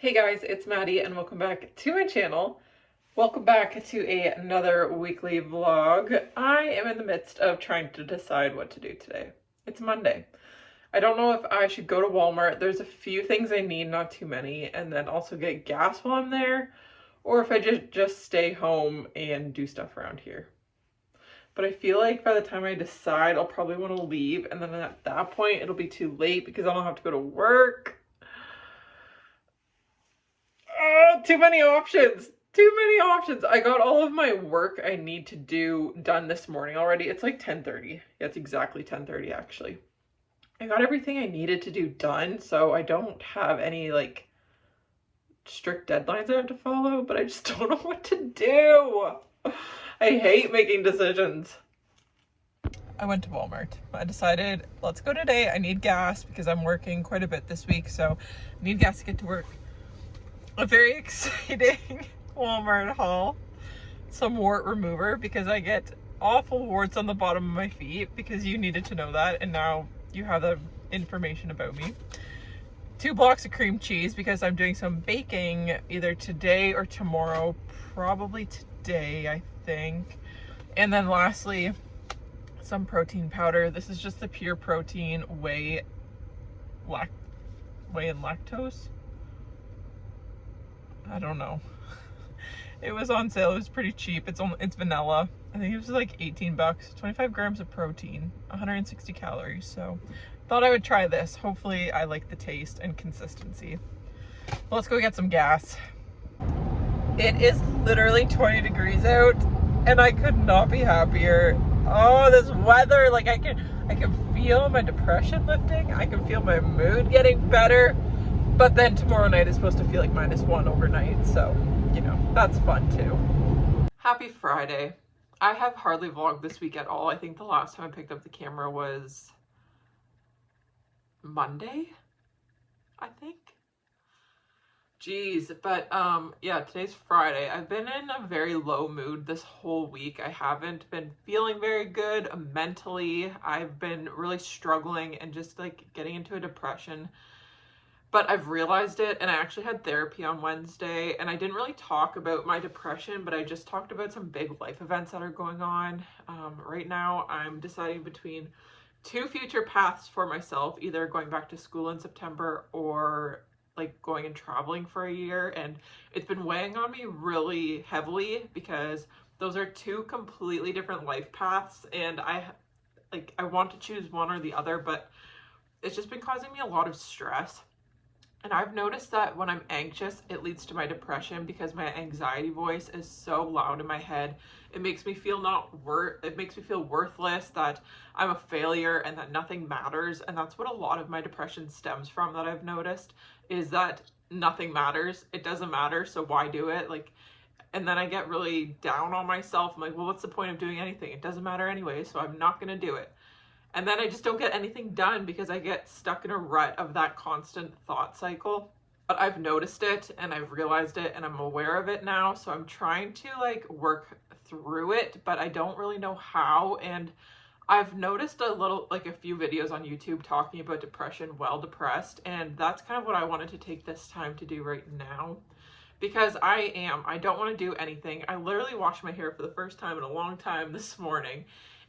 Hey guys, it's Maddie and welcome back to my channel. Welcome back to another weekly vlog. I am in the midst of trying to decide what to do today. It's Monday. I don't know if I should go to Walmart. There's a few things I need, not too many, and then also get gas while I'm there, or if I just stay home and do stuff around here. But I feel like by the time I decide, I'll probably want to leave, and then at that point it'll be too late because I'll have to go to work. Oh, too many options. Too many options. I got all of my work I need to do done this morning already. It's like 10:30. Yeah, it's exactly 10:30 actually. I got everything I needed to do done, so I don't have any like strict deadlines I have to follow, but I just don't know what to do. I hate making decisions. I went to Walmart. I decided, let's go today. I need gas because I'm working quite a bit this week, so I need gas to get to work. A very exciting Walmart haul. Some wart remover because I get awful warts on the bottom of my feet because you needed to know that and now you have the information about me. 2 blocks of cream cheese because I'm doing some baking either today or tomorrow, probably today I think. And then lastly, some protein powder. This is just the pure protein whey and lactose. I don't know. It was on sale. It was pretty cheap. It's vanilla. I think it was like 18 bucks, 25 grams of protein, 160 calories. So thought I would try this. Hopefully I like the taste and consistency. Well, let's go get some gas. It is literally 20 degrees out and I could not be happier. Oh, this weather, like I can feel my depression lifting. I can feel my mood getting better. But then tomorrow night is supposed to feel like -1 overnight, so, you know, that's fun too. Happy Friday. I have hardly vlogged this week at all. I think the last time I picked up the camera was Monday, I think. Jeez, but yeah, today's Friday. I've been in a very low mood this whole week. I haven't been feeling very good mentally. I've been really struggling and just like getting into a depression. But I've realized it, and I actually had therapy on Wednesday, and I didn't really talk about my depression, but I just talked about some big life events that are going on. Right now, I'm deciding between 2 future paths for myself, either going back to school in September or like going and traveling for a year, and it's been weighing on me really heavily because those are 2 completely different life paths, and I want to choose one or the other, but it's just been causing me a lot of stress. And I've noticed that when I'm anxious, it leads to my depression because my anxiety voice is so loud in my head. It makes me feel it makes me feel worthless, that I'm a failure and that nothing matters. And that's what a lot of my depression stems from, that I've noticed, is that nothing matters. It doesn't matter, so why do it? Like, and then I get really down on myself. I'm like, well, what's the point of doing anything? It doesn't matter anyway, so I'm not going to do it. And then I just don't get anything done because I get stuck in a rut of that constant thought cycle. But I've noticed it and I've realized it and I'm aware of it now. So I'm trying to like work through it, but I don't really know how. And I've noticed a few videos on YouTube talking about depression while depressed. And that's kind of what I wanted to take this time to do right now. Because I don't want to do anything. I literally washed my hair for the first time in a long time this morning.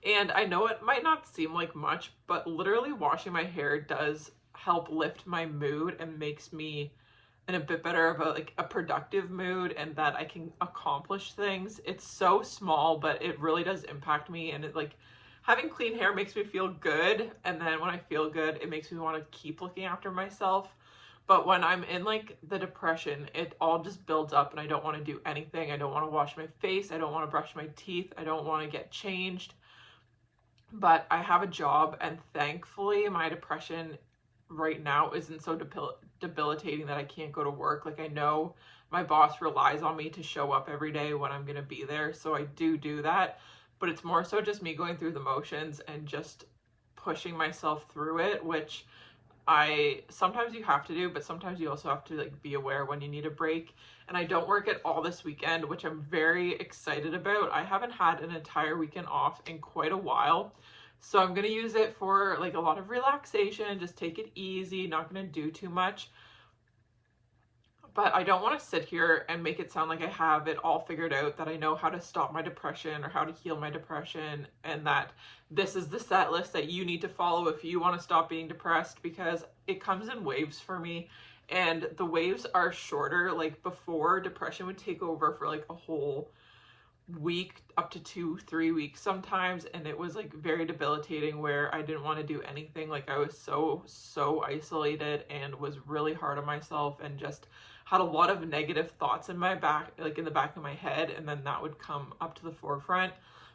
And I know it might not seem like much, but literally washing my hair does help lift my mood and makes me in a bit better of a productive mood, and that I can accomplish things. It's so small, but it really does impact me, and having clean hair makes me feel good, and then when I feel good, it makes me want to keep looking after myself. But when I'm in like the depression, it all just builds up and I don't want to do anything. I don't want to wash my face. I don't want to brush my teeth. I don't want to get changed. But I have a job, and thankfully my depression right now isn't so debilitating that I can't go to work. Like, I know my boss relies on me to show up every day when I'm going to be there, so I do that. But it's more so just me going through the motions and just pushing myself through it, which sometimes you have to do, but sometimes you also have to like be aware when you need a break. And I don't work at all this weekend, which I'm very excited about. I haven't had an entire weekend off in quite a while. So I'm going to use it for like a lot of relaxation, just take it easy, not going to do too much. But I don't want to sit here and make it sound like I have it all figured out, that I know how to stop my depression or how to heal my depression, and that this is the set list that you need to follow if you want to stop being depressed, because it comes in waves for me. And the waves are shorter. Like before, depression would take over for like a whole week, up to 2-3 weeks sometimes, and it was like very debilitating, where I didn't want to do anything. Like I was so isolated and was really hard on myself, and just had a lot of negative thoughts in my back, like in the back of my head, and then that would come up to the forefront.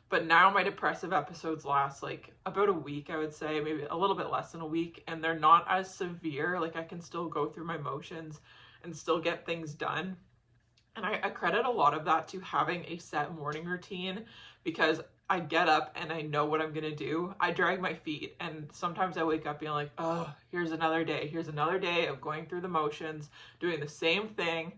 But now my depressive episodes last like about a week, I would say, maybe a little bit less than a week, and they're not as severe. Like I can still go through my motions and still get things done. And I credit a lot of that to having a set morning routine, because I get up and I know what I'm going to do. I drag my feet, and sometimes I wake up being like, oh, here's another day. Here's another day of going through the motions, doing the same thing.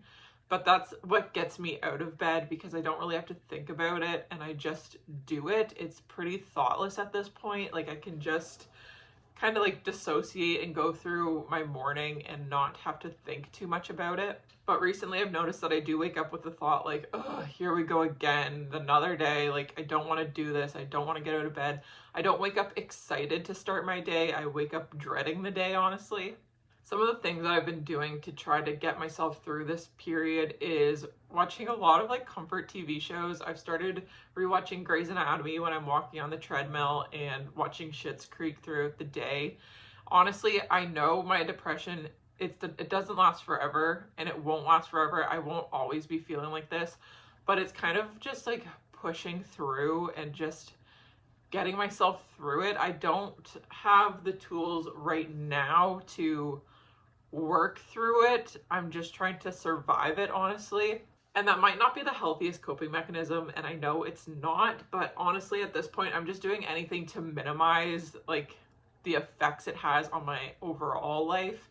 But that's what gets me out of bed, because I don't really have to think about it and I just do it. It's pretty thoughtless at this point. Like I can just kind of like dissociate and go through my morning and not have to think too much about it. But recently I've noticed that I do wake up with the thought like, oh, here we go again, another day. Like I don't want to do this. I don't want to get out of bed. I don't wake up excited to start my day. I wake up dreading the day, honestly. Some of the things that I've been doing to try to get myself through this period is watching a lot of like comfort TV shows. I've started rewatching Grey's Anatomy when I'm walking on the treadmill, and watching Schitt's Creek throughout the day. Honestly, I know my depression, it doesn't last forever, and it won't last forever. I won't always be feeling like this, but it's kind of just like pushing through and just getting myself through it. I don't have the tools right now to work through it. I'm just trying to survive it, honestly. And that might not be the healthiest coping mechanism, and I know it's not, but honestly at this point I'm just doing anything to minimize like the effects it has on my overall life.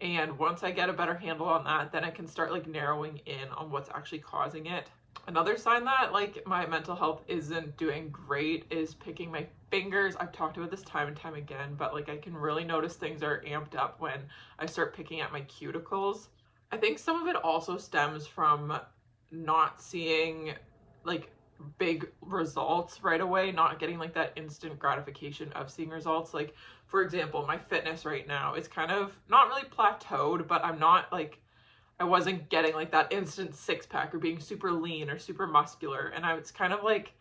And once I get a better handle on that, then I can start like narrowing in on what's actually causing it. Another sign that like my mental health isn't doing great is picking my fingers. I've talked about this time and time again, but like I can really notice things are amped up when I start picking at my cuticles. I think some of it also stems from not seeing like big results right away, not getting like that instant gratification of seeing results. Like for example, my fitness right now is kind of not really plateaued, but I'm not like, I wasn't getting like that instant six pack or being super lean or super muscular. And it's kind of like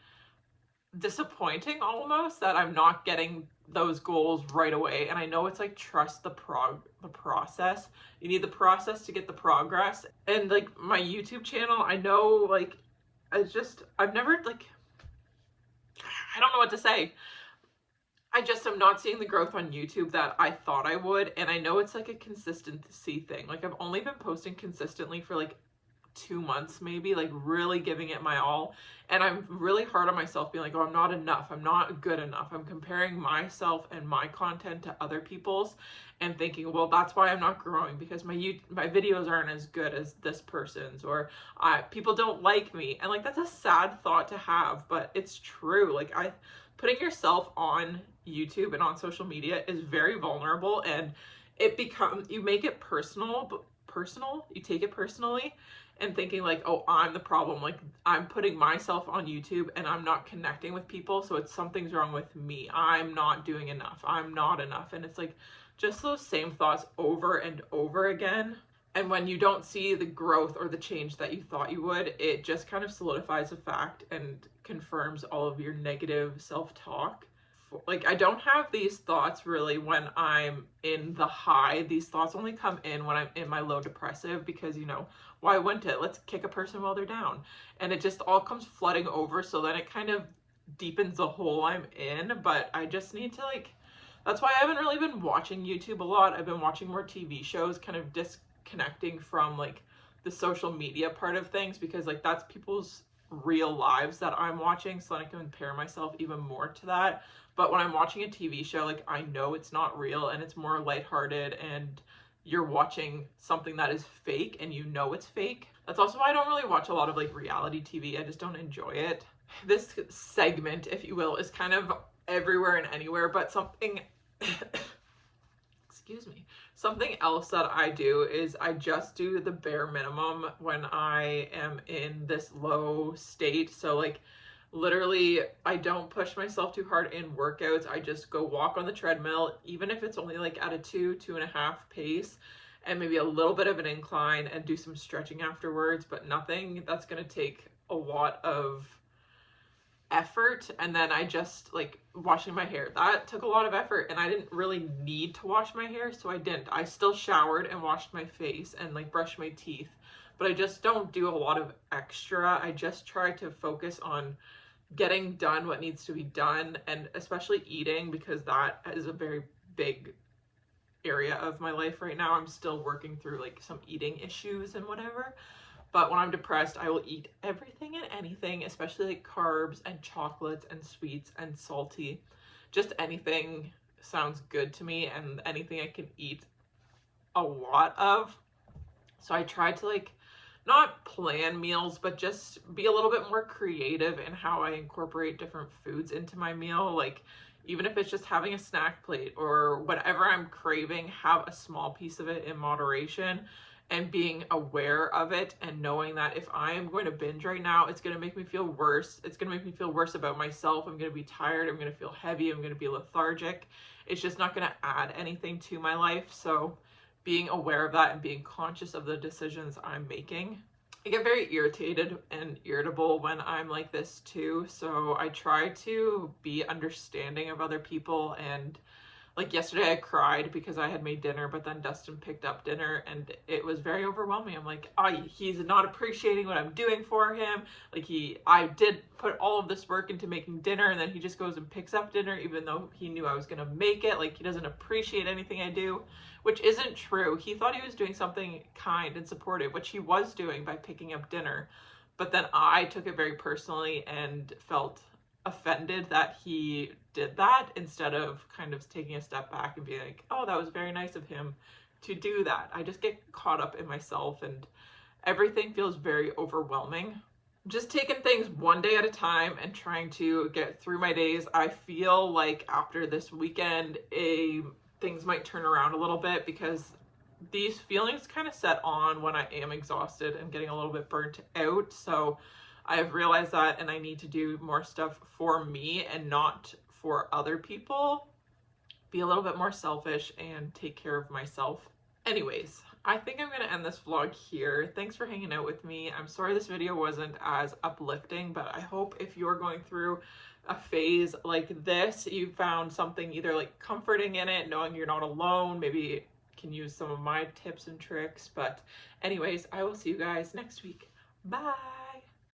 disappointing almost that I'm not getting those goals right away. And I know it's like, trust the process. You need the process to get the progress. And like my YouTube channel, I know like, I've never like, I don't know what to say. I just am not seeing the growth on YouTube that I thought I would. And I know it's like a consistency thing. Like I've only been posting consistently for like 2 months, maybe, like really giving it my all. And I'm really hard on myself, being like, oh, I'm not enough. I'm not good enough. I'm comparing myself and my content to other people's and thinking, well, that's why I'm not growing, because my videos aren't as good as this person's, or people don't like me. And like, that's a sad thought to have, but it's true. Like putting yourself on YouTube and on social media is very vulnerable, and you make it personal, you take it personally, and thinking like, oh, I'm the problem. Like I'm putting myself on YouTube and I'm not connecting with people, so it's something's wrong with me. I'm not doing enough. I'm not enough. And it's like just those same thoughts over and over again. And when you don't see the growth or the change that you thought you would, it just kind of solidifies the fact and confirms all of your negative self-talk. Like I don't have these thoughts really when I'm in the high. These thoughts only come in when I'm in my low depressive, because, you know, why wouldn't it? Let's kick a person while they're down. And it just all comes flooding over, so then it kind of deepens the hole I'm in. But I just need to like, that's why I haven't really been watching YouTube a lot. I've been watching more TV shows, kind of disconnecting from like the social media part of things, because like that's people's real lives that I'm watching, so then I can compare myself even more to that. But when I'm watching a TV show, like I know it's not real and it's more lighthearted, and you're watching something that is fake and you know it's fake. That's also why I don't really watch a lot of like reality TV. I just don't enjoy it. This segment, if you will, is kind of everywhere and anywhere, but something excuse me, Something else that I do is I just do the bare minimum when I am in this low state. So like literally I don't push myself too hard in workouts. I just go walk on the treadmill, even if it's only like at a 2.5 pace, and maybe a little bit of an incline, and do some stretching afterwards, but nothing that's going to take a lot of effort. And then I just like washing my hair, that took a lot of effort, and I didn't really need to wash my hair, so I didn't. I still showered and washed my face and like brushed my teeth, but I just don't do a lot of extra. I just try to focus on getting done what needs to be done, and especially eating, because that is a very big area of my life right now. I'm still working through like some eating issues and whatever. But when I'm depressed, I will eat everything and anything, especially like carbs and chocolates and sweets and salty. Just anything sounds good to me, and anything I can eat a lot of. So I try to like not plan meals, but just be a little bit more creative in how I incorporate different foods into my meal. Like even if it's just having a snack plate or whatever I'm craving, have a small piece of it in moderation, and being aware of it and knowing that if I am going to binge right now, it's going to make me feel worse. It's going to make me feel worse about myself. I'm going to be tired. I'm going to feel heavy. I'm going to be lethargic. It's just not going to add anything to my life. So being aware of that and being conscious of the decisions I'm making. I get very irritated and irritable when I'm like this too. So I try to be understanding of other people, and like yesterday I cried because I had made dinner, but then Dustin picked up dinner and it was very overwhelming. I'm like, oh, he's not appreciating what I'm doing for him. Like I did put all of this work into making dinner, and then he just goes and picks up dinner even though he knew I was going to make it. Like he doesn't appreciate anything I do, which isn't true. He thought he was doing something kind and supportive, which he was doing by picking up dinner. But then I took it very personally and felt offended that he did that, instead of kind of taking a step back and being like, oh, that was very nice of him to do that. I just get caught up in myself, and everything feels very overwhelming. Just taking things one day at a time and trying to get through my days. I feel like after this weekend, things might turn around a little bit, because these feelings kind of set on when I am exhausted and getting a little bit burnt out. So I have realized that, and I need to do more stuff for me and not for other people. Be a little bit more selfish and take care of myself. Anyways, I think I'm going to end this vlog here. Thanks for hanging out with me. I'm sorry this video wasn't as uplifting, but I hope if you're going through a phase like this, you found something either like comforting in it, knowing you're not alone, maybe can use some of my tips and tricks. But anyways, I will see you guys next week. Bye.